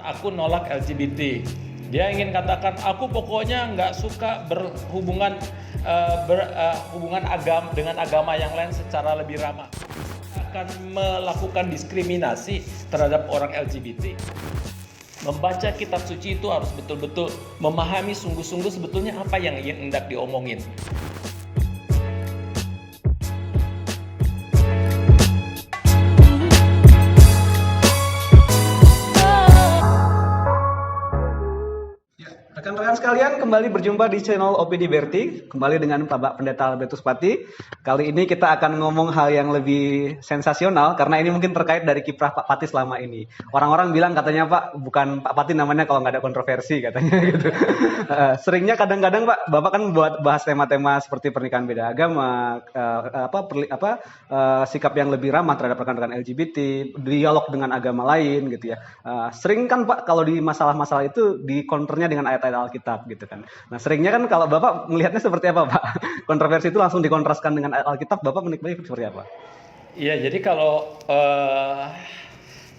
aku nolak LGBT. Dia ingin katakan aku pokoknya nggak suka hubungan dengan agama yang lain secara lebih ramah. Akan melakukan diskriminasi terhadap orang LGBT. Membaca kitab suci itu harus betul-betul memahami sungguh-sungguh sebetulnya apa yang hendak diomongin. Rekan-rekan sekalian, kembali berjumpa di channel OPD Berti, kembali dengan Bapak Pendeta Albertus Pati. Kali ini kita akan ngomong hal yang lebih sensasional, karena ini mungkin terkait dari kiprah Pak Pati selama ini. Orang-orang bilang katanya Pak, bukan Pak Pati namanya kalau nggak ada kontroversi katanya gitu. Seringnya kadang-kadang Pak, Bapak kan buat bahas tema-tema seperti pernikahan beda agama, sikap yang lebih ramah terhadap rekan-rekan LGBT, dialog dengan agama lain gitu ya. Sering kan Pak kalau di masalah-masalah itu di counternya dengan ayat-ayat Alkitab gitu kan. Nah seringnya kan kalau Bapak melihatnya seperti apa Pak? Kontroversi itu langsung dikontraskan dengan ayat Alkitab, Bapak menikmati seperti apa? Iya, jadi kalau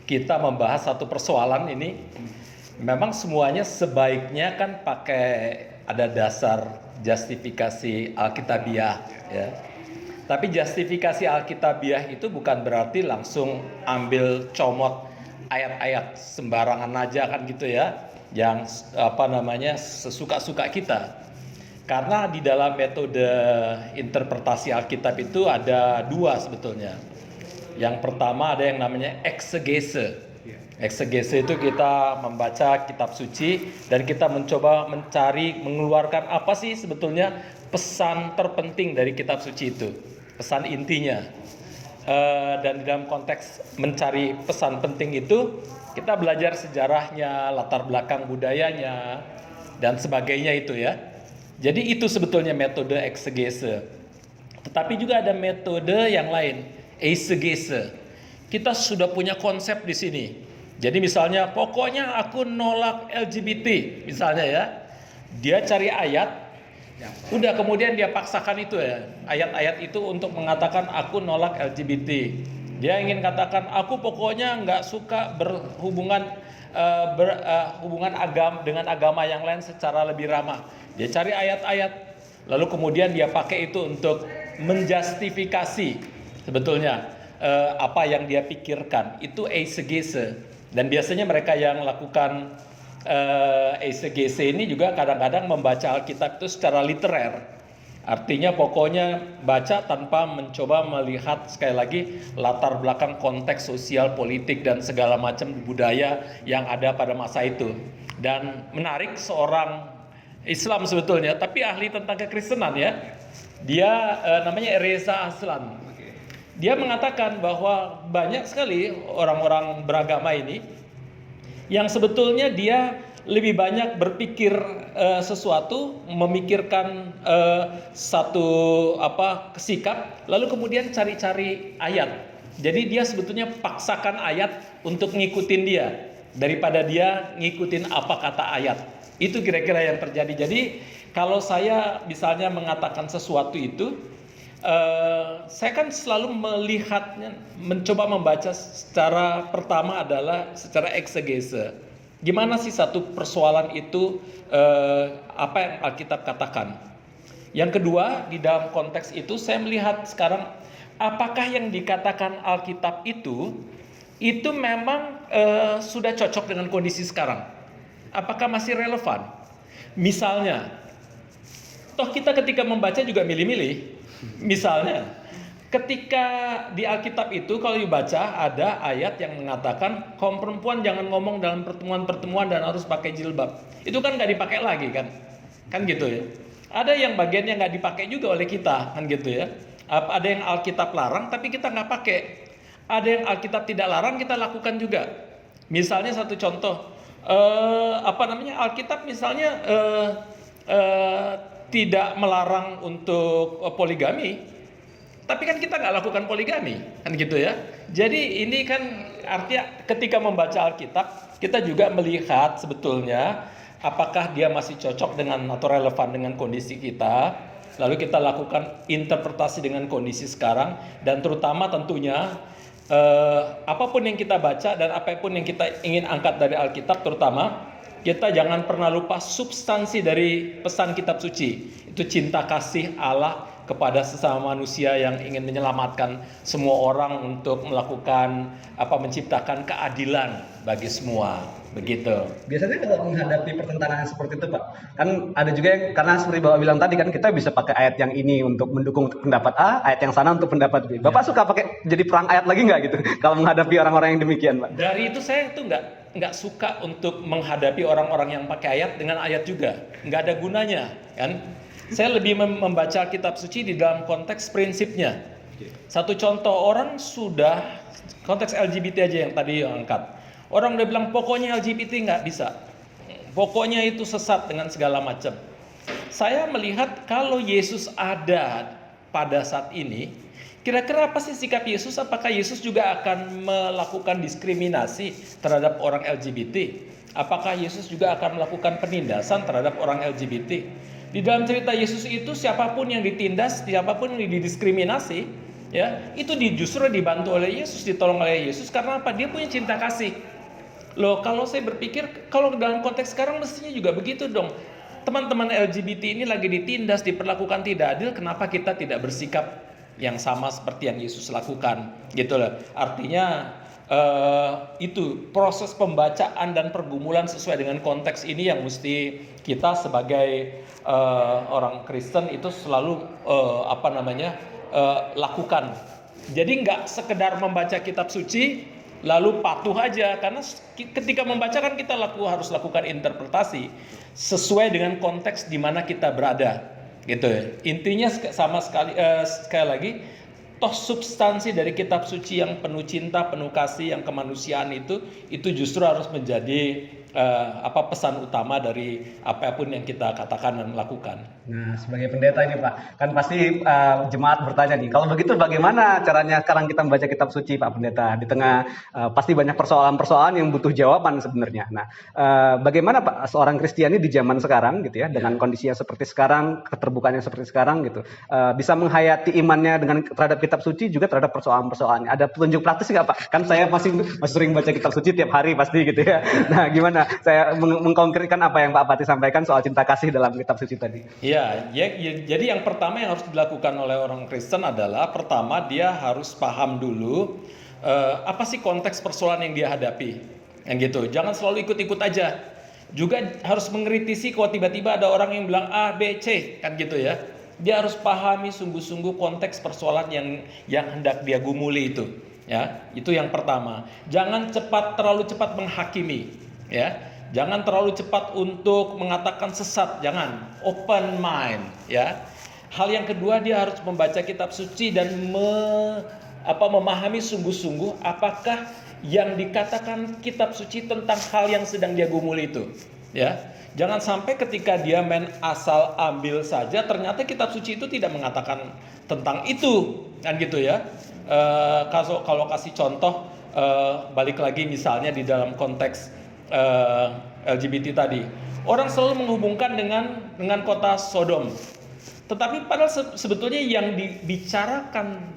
kita membahas satu persoalan ini, memang semuanya sebaiknya kan pakai ada dasar justifikasi Alkitabiah ya. Tapi justifikasi Alkitabiah itu bukan berarti langsung ambil comot ayat-ayat sembarangan aja kan gitu ya, yang sesuka-suka kita. Karena di dalam metode interpretasi Alkitab itu ada dua sebetulnya. Yang pertama ada yang namanya eksegese. Eksegese itu kita membaca kitab suci dan kita mencoba mengeluarkan apa sih sebetulnya pesan terpenting dari kitab suci itu, pesan intinya. Dan dalam konteks mencari pesan penting itu, kita belajar sejarahnya, latar belakang budayanya, dan sebagainya itu ya. Jadi itu sebetulnya metode eksegese. Tetapi juga ada metode yang lain, eisegese. Kita sudah punya konsep di sini. Jadi misalnya, pokoknya aku nolak LGBT, misalnya ya. Dia cari ayat, udah kemudian dia paksakan itu ya, ayat-ayat itu untuk mengatakan aku nolak LGBT. Dia ingin katakan aku pokoknya nggak suka berhubungan dengan agama yang lain secara lebih ramah. Dia cari ayat-ayat, lalu kemudian dia pakai itu untuk menjustifikasi sebetulnya apa yang dia pikirkan. Itu eisegese. Dan biasanya mereka yang lakukan eisegese ini juga kadang-kadang membaca Alkitab itu secara literer. Artinya pokoknya baca tanpa mencoba melihat sekali lagi latar belakang konteks sosial, politik dan segala macam budaya yang ada pada masa itu. Dan menarik, seorang Islam sebetulnya tapi ahli tentang kekristenan ya. Dia namanya Reza Aslan. Dia mengatakan bahwa banyak sekali orang-orang beragama ini yang sebetulnya dia lebih banyak berpikir sesuatu, memikirkan satu sikap, lalu kemudian cari-cari ayat. Jadi dia sebetulnya paksakan ayat untuk ngikutin dia daripada dia ngikutin apa kata ayat. Itu kira-kira yang terjadi. Jadi kalau saya misalnya mengatakan sesuatu itu, saya kan selalu melihatnya, mencoba membaca secara pertama adalah secara eksegese. Gimana sih satu persoalan itu, apa yang Alkitab katakan. Yang kedua, di dalam konteks itu saya melihat sekarang apakah yang dikatakan Alkitab itu memang sudah cocok dengan kondisi sekarang. Apakah masih relevan? Misalnya, toh kita ketika membaca juga milih-milih. Misalnya, ketika di Alkitab itu kalau dibaca ada ayat yang mengatakan kaum perempuan jangan ngomong dalam pertemuan-pertemuan dan harus pakai jilbab. Itu kan nggak dipakai lagi kan gitu ya. Ada yang bagian yang nggak dipakai juga oleh kita kan gitu ya. Ada yang Alkitab larang tapi kita nggak pakai. Ada yang Alkitab tidak larang kita lakukan juga. Misalnya satu contoh, Alkitab misalnya tidak melarang untuk poligami, tapi kan kita nggak lakukan poligami kan gitu ya. Jadi ini kan artinya ketika membaca Alkitab kita juga melihat sebetulnya apakah dia masih cocok dengan atau relevan dengan kondisi kita. Lalu kita lakukan interpretasi dengan kondisi sekarang, dan terutama tentunya apapun yang kita baca dan apapun yang kita ingin angkat dari Alkitab, terutama kita jangan pernah lupa substansi dari pesan kitab suci. Itu cinta kasih Allah kepada sesama manusia yang ingin menyelamatkan semua orang untuk melakukan menciptakan keadilan bagi semua. Begitu. Biasanya kalau menghadapi pertentangan seperti itu, Pak, kan ada juga yang, karena seperti Bapak bilang tadi kan, kita bisa pakai ayat yang ini untuk mendukung pendapat A, ayat yang sana untuk pendapat B. Bapak suka pakai jadi perang ayat lagi nggak gitu kalau menghadapi orang-orang yang demikian, Pak? Dari itu saya tuh nggak suka untuk menghadapi orang-orang yang pakai ayat dengan ayat juga, nggak ada gunanya, kan? Saya lebih membaca kitab suci di dalam konteks prinsipnya. Satu contoh, orang sudah konteks LGBT aja yang tadi yang angkat. Orang udah bilang pokoknya LGBT nggak bisa, pokoknya itu sesat dengan segala macam. Saya melihat kalau Yesus ada pada saat ini, kira-kira apa sih sikap Yesus? Apakah Yesus juga akan melakukan diskriminasi terhadap orang LGBT? Apakah Yesus juga akan melakukan penindasan terhadap orang LGBT? Di dalam cerita Yesus itu siapapun yang ditindas, siapapun yang didiskriminasi, ya itu justru dibantu oleh Yesus, ditolong oleh Yesus. Karena apa? Dia punya cinta kasih. Loh, kalau saya berpikir kalau dalam konteks sekarang mestinya juga begitu dong. Teman-teman LGBT ini lagi ditindas, diperlakukan tidak adil, kenapa kita tidak bersikap yang sama seperti yang Yesus lakukan? Gitu loh. Artinya itu proses pembacaan dan pergumulan sesuai dengan konteks ini yang mesti kita sebagai orang Kristen itu selalu lakukan. Jadi nggak sekedar membaca kitab suci lalu patuh aja, karena ketika membaca kan kita harus lakukan interpretasi sesuai dengan konteks di mana kita berada, gitu ya. Intinya sekali lagi, toh substansi dari kitab suci yang penuh cinta, penuh kasih, yang kemanusiaan itu justru harus menjadi pesan utama dari apapun yang kita katakan dan lakukan. Nah, sebagai pendeta ini, Pak, kan pasti jemaat bertanya nih, kalau begitu bagaimana caranya sekarang kita membaca kitab suci, Pak Pendeta? Di tengah pasti banyak persoalan-persoalan yang butuh jawaban sebenarnya. Nah, bagaimana Pak seorang Kristiani di zaman sekarang gitu ya, dengan kondisinya seperti sekarang, keterbukaannya seperti sekarang gitu, bisa menghayati imannya dengan terhadap kitab suci juga terhadap persoalan-persoalannya. Ada petunjuk praktis nggak, Pak? Kan saya masih sering baca kitab suci tiap hari pasti gitu ya. Nah, gimana saya mengkonkretkan apa yang Pak Pati sampaikan soal cinta kasih dalam kitab suci tadi? Ya, jadi yang pertama yang harus dilakukan oleh orang Kristen adalah, pertama dia harus paham dulu apa sih konteks persoalan yang dia hadapi, yang gitu. Jangan selalu ikut-ikut aja. Juga harus mengkritisi kalau tiba-tiba ada orang yang bilang A, B, C, kan gitu ya. Dia harus pahami sungguh-sungguh konteks persoalan yang hendak dia gumuli itu. Ya, itu yang pertama. Jangan terlalu cepat menghakimi. Ya, jangan terlalu cepat untuk mengatakan sesat, jangan. Open mind, ya. Hal yang kedua, dia harus membaca kitab suci dan memahami sungguh-sungguh apakah yang dikatakan kitab suci tentang hal yang sedang dia gumuli itu, ya. Jangan sampai ketika dia main asal ambil saja, ternyata kitab suci itu tidak mengatakan tentang itu, kan gitu ya. Kalau kasih contoh, balik lagi misalnya di dalam konteks LGBT tadi, orang selalu menghubungkan dengan kota Sodom, tetapi padahal sebetulnya yang dibicarakan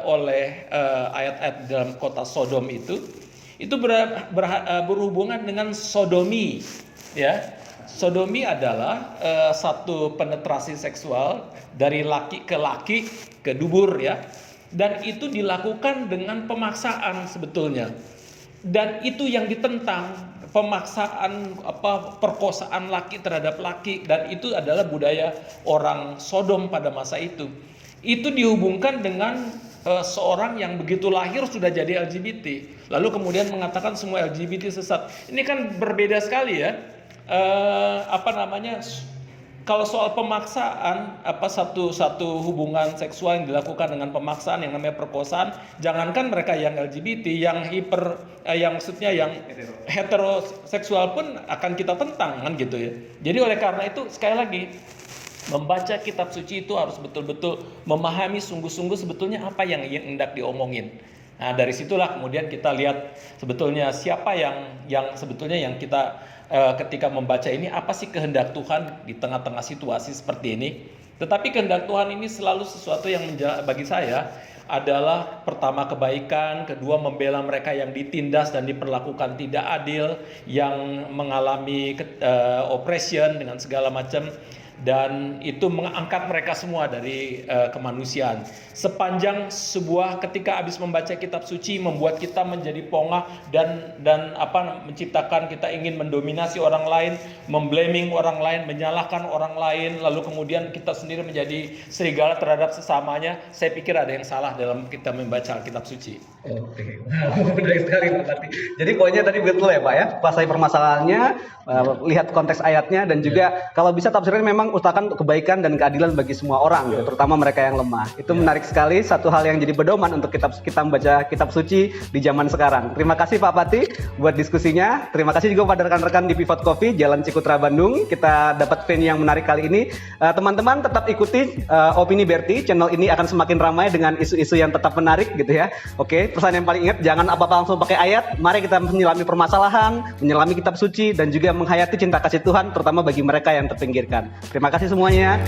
oleh ayat-ayat dalam kota Sodom itu berhubungan dengan sodomi, ya. Sodomi adalah satu penetrasi seksual dari laki ke laki ke dubur, ya, dan itu dilakukan dengan pemaksaan sebetulnya, dan itu yang ditentang. Pemaksaan perkosaan laki terhadap laki, dan itu adalah budaya orang Sodom pada masa itu. Itu dihubungkan dengan seorang yang begitu lahir sudah jadi LGBT, lalu kemudian mengatakan semua LGBT sesat. Ini kan berbeda sekali ya. Kalau soal pemaksaan, satu hubungan seksual yang dilakukan dengan pemaksaan yang namanya perkosaan, jangankan mereka yang LGBT, yang heteroseksual pun akan kita tentang, kan gitu ya. Jadi oleh karena itu, sekali lagi, membaca kitab suci itu harus betul-betul memahami sungguh-sungguh sebetulnya apa yang hendak diomongin. Nah, dari situlah kemudian kita lihat sebetulnya siapa yang sebetulnya yang kita ketika membaca ini, apa sih kehendak Tuhan di tengah-tengah situasi seperti ini. Tetapi kehendak Tuhan ini selalu sesuatu yang bagi saya adalah pertama kebaikan, kedua membela mereka yang ditindas dan diperlakukan tidak adil, yang mengalami oppression dengan segala macam, dan itu mengangkat mereka semua dari kemanusiaan. Sepanjang sebuah ketika habis membaca kitab suci membuat kita menjadi pongah dan menciptakan kita ingin mendominasi orang lain, memblaming orang lain, menyalahkan orang lain, lalu kemudian kita sendiri menjadi serigala terhadap sesamanya. Saya pikir ada yang salah dalam kita membaca kitab suci. Oke, menarik sekali Pak Pati. Jadi poinnya tadi betul ya Pak ya, kuasai permasalahannya, lihat konteks ayatnya, dan juga kalau bisa tafsirnya memang utamakan kebaikan dan keadilan bagi semua orang, terutama mereka yang lemah. Itu menarik sekali, satu hal yang jadi pedoman untuk kita membaca kitab suci di zaman sekarang. Terima kasih Pak Pati buat diskusinya. Terima kasih juga pada rekan-rekan di Pivot Coffee Jalan Cikutra Bandung. Kita dapat venue yang menarik kali ini. Teman-teman tetap ikuti Opini Berti. Channel ini akan semakin ramai dengan isu-isu yang tetap menarik gitu ya. Oke, pesan yang paling ingat, jangan apa-apa langsung pakai ayat. Mari kita menyelami permasalahan, menyelami kitab suci, dan juga menghayati cinta kasih Tuhan, terutama bagi mereka yang terpinggirkan. Terima kasih semuanya.